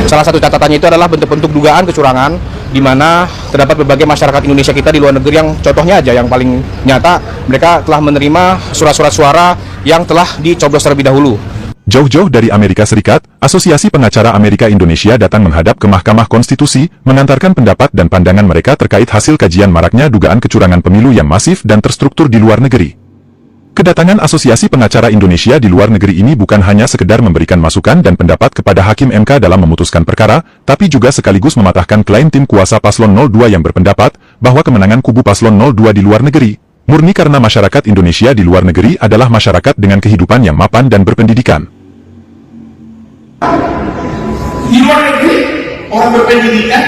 Salah satu catatannya itu adalah bentuk-bentuk dugaan kecurangan di mana terdapat berbagai masyarakat Indonesia kita di luar negeri yang contohnya aja yang paling nyata, mereka telah menerima surat-surat suara yang telah dicoblos terlebih dahulu. Jauh-jauh dari Amerika Serikat, Asosiasi Pengacara Amerika Indonesia datang menghadap ke Mahkamah Konstitusi, mengantarkan pendapat dan pandangan mereka terkait hasil kajian maraknya dugaan kecurangan pemilu yang masif dan terstruktur di luar negeri. Kedatangan Asosiasi Pengacara Indonesia di luar negeri ini bukan hanya sekedar memberikan masukan dan pendapat kepada Hakim MK dalam memutuskan perkara, tapi juga sekaligus mematahkan klaim tim kuasa Paslon 02 yang berpendapat bahwa kemenangan kubu Paslon 02 di luar negeri murni karena masyarakat Indonesia di luar negeri adalah masyarakat dengan kehidupan yang mapan dan berpendidikan. Di luar negeri, orang berpendidikan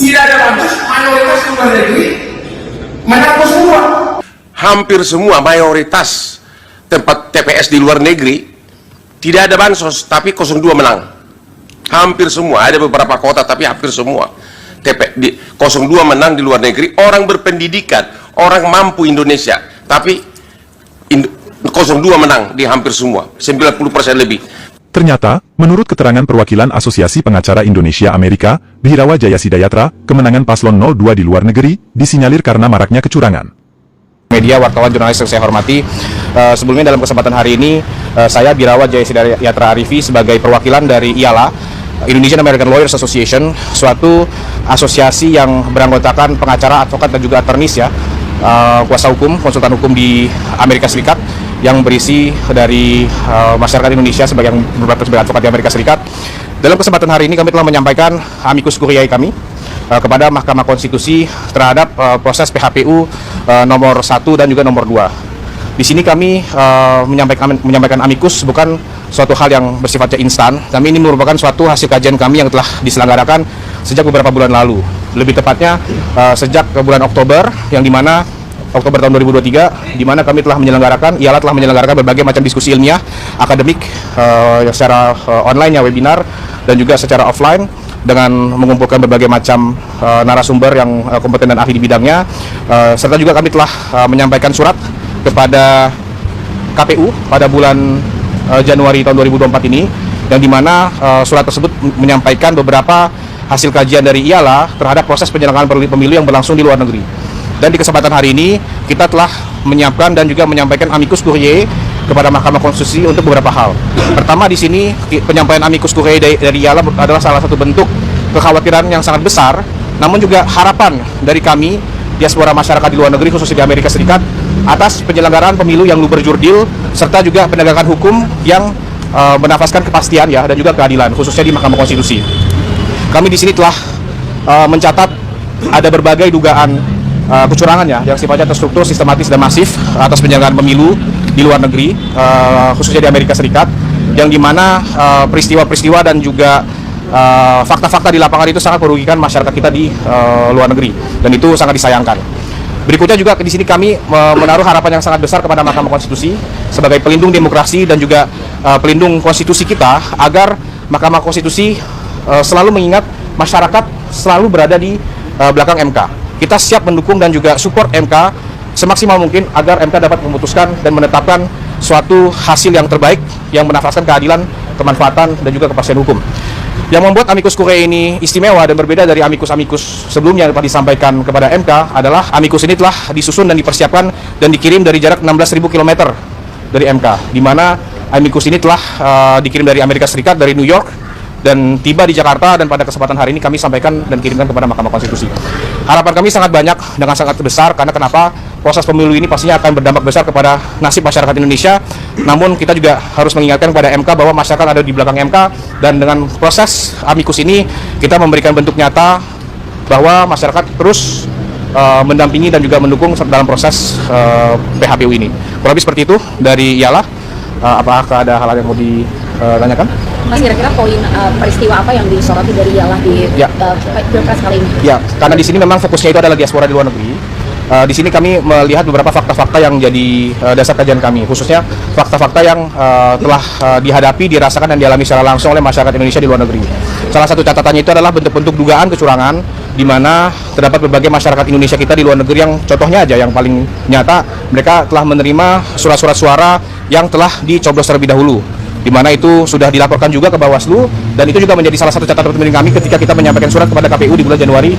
tidak ada batas, mayoritas luar negeri menang semua. Hampir semua mayoritas tempat TPS di luar negeri tidak ada bansos, tapi 02 menang. Hampir semua, ada beberapa kota tapi hampir semua 02 menang di luar negeri. Orang berpendidikan, orang mampu Indonesia, tapi 02 menang di hampir semua, 90% lebih. Ternyata, menurut keterangan perwakilan Asosiasi Pengacara Indonesia Amerika, Bihirawa Jayasidayatra, kemenangan Paslon 02 di luar negeri disinyalir karena maraknya kecurangan. Media, wartawan, jurnalis yang saya hormati, sebelumnya dalam kesempatan hari ini, saya Bihirawa Jayasidayatra Arifi sebagai perwakilan dari IALA, Indonesian American Lawyers Association, suatu asosiasi yang beranggotakan pengacara, advokat, dan juga attorneys ya, kuasa hukum, konsultan hukum di Amerika Serikat, yang berisi dari masyarakat Indonesia sebagai advokat di Amerika Serikat. Dalam kesempatan hari ini kami telah menyampaikan amicus curiae kami kepada Mahkamah Konstitusi terhadap proses PHPU nomor 1 dan juga nomor 2. Di sini kami menyampaikan amicus bukan suatu hal yang bersifatnya instan. Kami ini merupakan suatu hasil kajian kami yang telah diselenggarakan sejak beberapa bulan lalu. Lebih tepatnya sejak bulan Oktober, yang dimana Oktober tahun 2023, di mana kami telah menyelenggarakan, IALA telah menyelenggarakan berbagai macam diskusi ilmiah, akademik, secara online ya, webinar, dan juga secara offline, dengan mengumpulkan berbagai macam narasumber yang kompeten dan ahli di bidangnya, serta juga kami telah menyampaikan surat kepada KPU pada bulan Januari tahun 2024 ini, yang dimana surat tersebut menyampaikan beberapa hasil kajian dari IALA terhadap proses penyelenggaraan pemilu yang berlangsung di luar negeri. Dan di kesempatan hari ini kita telah menyiapkan dan juga menyampaikan amicus curiae kepada Mahkamah Konstitusi untuk beberapa hal. Pertama, di sini penyampaian amicus curiae dari IALA adalah salah satu bentuk kekhawatiran yang sangat besar, namun juga harapan dari kami diaspora masyarakat di luar negeri, khususnya di Amerika Serikat, atas penyelenggaraan pemilu yang berjurdil serta juga penegakan hukum yang menafaskan kepastian ya dan juga keadilan, khususnya di Mahkamah Konstitusi. Kami di sini telah mencatat ada berbagai dugaan kecurangan ya, yang sifatnya terstruktur, sistematis, dan masif atas penyelenggaraan pemilu di luar negeri, khususnya di Amerika Serikat, yang dimana peristiwa-peristiwa dan juga fakta-fakta di lapangan itu sangat merugikan masyarakat kita di luar negeri, dan itu sangat disayangkan. Berikutnya juga di sini kami menaruh harapan yang sangat besar kepada Mahkamah Konstitusi sebagai pelindung demokrasi dan juga pelindung konstitusi kita, agar Mahkamah Konstitusi selalu mengingat masyarakat selalu berada di belakang MK. Kita siap mendukung dan juga support MK semaksimal mungkin agar MK dapat memutuskan dan menetapkan suatu hasil yang terbaik yang menafaskan keadilan, kemanfaatan, dan juga kepastian hukum. Yang membuat amicus curiae ini istimewa dan berbeda dari amicus-amicus sebelumnya yang telah disampaikan kepada MK adalah amicus ini telah disusun dan dipersiapkan dan dikirim dari jarak 16.000 km dari MK, di mana amicus ini telah dikirim dari Amerika Serikat, dari New York, dan tiba di Jakarta, dan pada kesempatan hari ini kami sampaikan dan kirimkan kepada Mahkamah Konstitusi. Harapan kami sangat banyak dengan sangat besar, karena kenapa? Proses pemilu ini pastinya akan berdampak besar kepada nasib masyarakat Indonesia. Namun kita juga harus mengingatkan kepada MK bahwa masyarakat ada di belakang MK, dan dengan proses amicus ini kita memberikan bentuk nyata bahwa masyarakat terus mendampingi dan juga mendukung dalam proses PHPU ini. Kurang lebih seperti itu dari IALA. Apakah ada hal yang mau ditanyakan? Mas, kira-kira poin peristiwa apa yang disoroti dari IALA di Pilpres kali ini? Ya, karena di sini memang fokusnya itu adalah diaspora di luar negeri. Di sini kami melihat beberapa fakta-fakta yang jadi dasar kajian kami, khususnya fakta-fakta yang telah dihadapi, dirasakan, dan dialami secara langsung oleh masyarakat Indonesia di luar negeri. Salah satu catatannya itu adalah bentuk-bentuk dugaan kecurangan, di mana terdapat berbagai masyarakat Indonesia kita di luar negeri yang contohnya aja yang paling nyata, mereka telah menerima surat-surat suara yang telah dicoblos terlebih dahulu. di mana itu sudah dilaporkan juga ke Bawaslu, dan itu juga menjadi salah satu catatan penting kami ketika kita menyampaikan surat kepada KPU di bulan Januari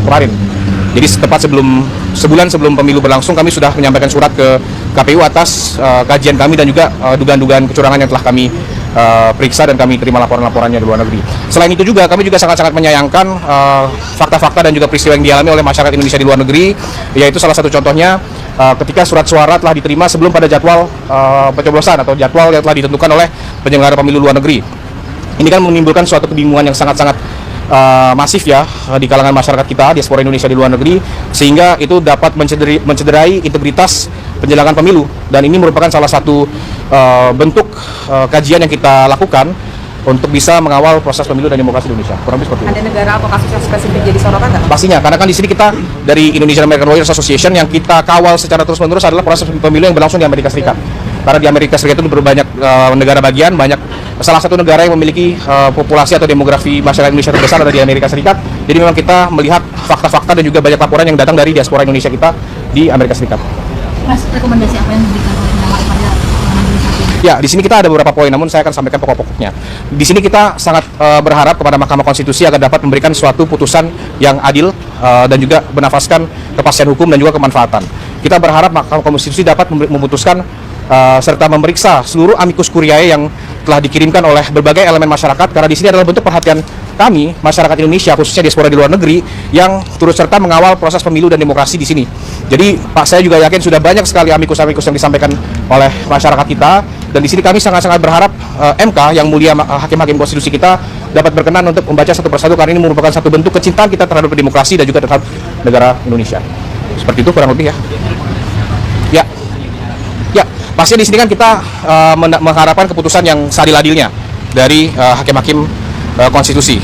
kemarin. Jadi tepat sebulan sebelum pemilu berlangsung, kami sudah menyampaikan surat ke KPU atas kajian kami dan juga dugaan-dugaan kecurangan yang telah kami periksa dan kami terima laporan-laporannya di luar negeri. Selain itu juga kami juga sangat-sangat menyayangkan fakta-fakta dan juga peristiwa yang dialami oleh masyarakat Indonesia di luar negeri, yaitu salah satu contohnya ketika surat suara telah diterima sebelum pada jadwal pencoblosan atau jadwal yang telah ditentukan oleh penyelenggara pemilu luar negeri. Ini kan menimbulkan suatu kebingungan yang sangat-sangat masif ya di kalangan masyarakat kita, diaspora Indonesia di luar negeri, sehingga itu dapat mencederai integritas penyelenggaraan pemilu, dan ini merupakan salah satu bentuk kajian yang kita lakukan untuk bisa mengawal proses pemilu dan demokrasi Indonesia. Kurang lebih seperti itu. Ada negara atau kasus yang spesifik jadi sorotan nggak? Pastinya, karena kan di sini kita dari Indonesian American Lawyers Association yang kita kawal secara terus-menerus adalah proses pemilu yang berlangsung di Amerika Serikat. Karena di Amerika Serikat itu berbanyak negara bagian, salah satu negara yang memiliki populasi atau demografi masyarakat Indonesia terbesar ada di Amerika Serikat. Jadi memang kita melihat fakta-fakta dan juga banyak laporan yang datang dari diaspora Indonesia kita di Amerika Serikat. Mas, rekomendasi apa yang diberikan oleh Mendak pada Ya, di sini kita ada beberapa poin, namun saya akan sampaikan pokok-pokoknya. Di sini kita sangat berharap kepada Mahkamah Konstitusi agar dapat memberikan suatu putusan yang adil dan juga bernafaskan kepastian hukum dan juga kemanfaatan. Kita berharap Mahkamah Konstitusi dapat memutuskan serta memeriksa seluruh amicus curiae yang telah dikirimkan oleh berbagai elemen masyarakat, karena di sini adalah bentuk perhatian kami masyarakat Indonesia, khususnya diaspora di luar negeri, yang turut serta mengawal proses pemilu dan demokrasi di sini. Jadi Pak, saya juga yakin sudah banyak sekali amicus-amicus yang disampaikan oleh masyarakat kita, dan di sini kami sangat-sangat berharap MK yang mulia, hakim-hakim konstitusi kita dapat berkenan untuk membaca satu persatu, karena ini merupakan satu bentuk kecintaan kita terhadap demokrasi dan juga terhadap negara Indonesia. Seperti itu kurang lebih ya. Ya, pastinya di sini kan kita mengharapkan keputusan yang seadil-adilnya dari hakim-hakim konstitusi.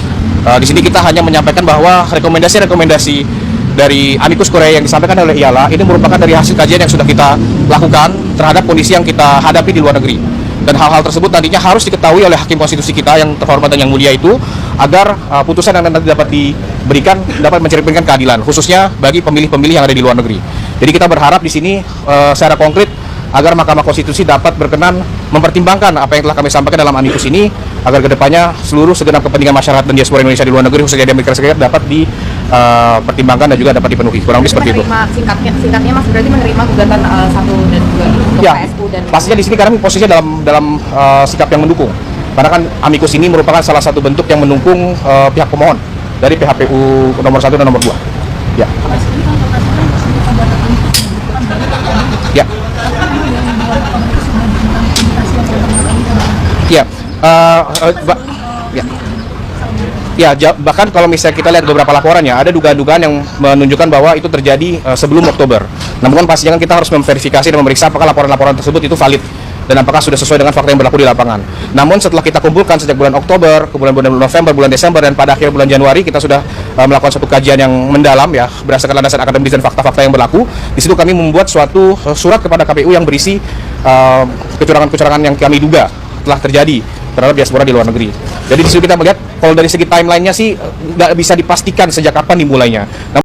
Di sini kita hanya menyampaikan bahwa rekomendasi-rekomendasi dari amicus curiae yang disampaikan oleh IALA ini merupakan dari hasil kajian yang sudah kita lakukan terhadap kondisi yang kita hadapi di luar negeri. Dan hal-hal tersebut nantinya harus diketahui oleh hakim konstitusi kita yang terhormat dan yang mulia itu, agar putusan yang nanti dapat diberikan dapat mencerminkan keadilan, khususnya bagi pemilih-pemilih yang ada di luar negeri. Jadi kita berharap di sini secara konkret agar Mahkamah Konstitusi dapat berkenan mempertimbangkan apa yang telah kami sampaikan dalam amicus ini, agar kedepannya seluruh segenap kepentingan masyarakat dan diaspora Indonesia di luar negeri, khususnya di Amerika Serikat, dapat dipertimbangkan dan juga dapat dipenuhi. Kurang lebih seperti itu. Singkatnya Mas berarti menerima gugatan 1 dan 2 untuk Ya, PSU dan pastinya di sini kami posisinya dalam sikap yang mendukung. Karena kan amicus ini merupakan salah satu bentuk yang mendukung pihak pemohon dari PHPU nomor 1 dan nomor 2. Ya. Ya. Bahkan kalau misalnya kita lihat beberapa laporan ya, ada dugaan-dugaan yang menunjukkan bahwa itu terjadi sebelum Oktober. Namun pastinya kan kita harus memverifikasi dan memeriksa apakah laporan-laporan tersebut itu valid dan apakah sudah sesuai dengan fakta yang berlaku di lapangan. Namun setelah kita kumpulkan sejak bulan Oktober, ke bulan November, bulan Desember, dan pada akhir bulan Januari kita sudah melakukan suatu kajian yang mendalam ya, berdasarkan landasan akademis dan fakta-fakta yang berlaku. Di situ kami membuat suatu surat kepada KPU yang berisi kecurangan-kecurangan yang kami duga telah terjadi terhadap diaspora di luar negeri. Jadi di situ kita melihat kalau dari segi timelinenya sih nggak bisa dipastikan sejak kapan dimulainya.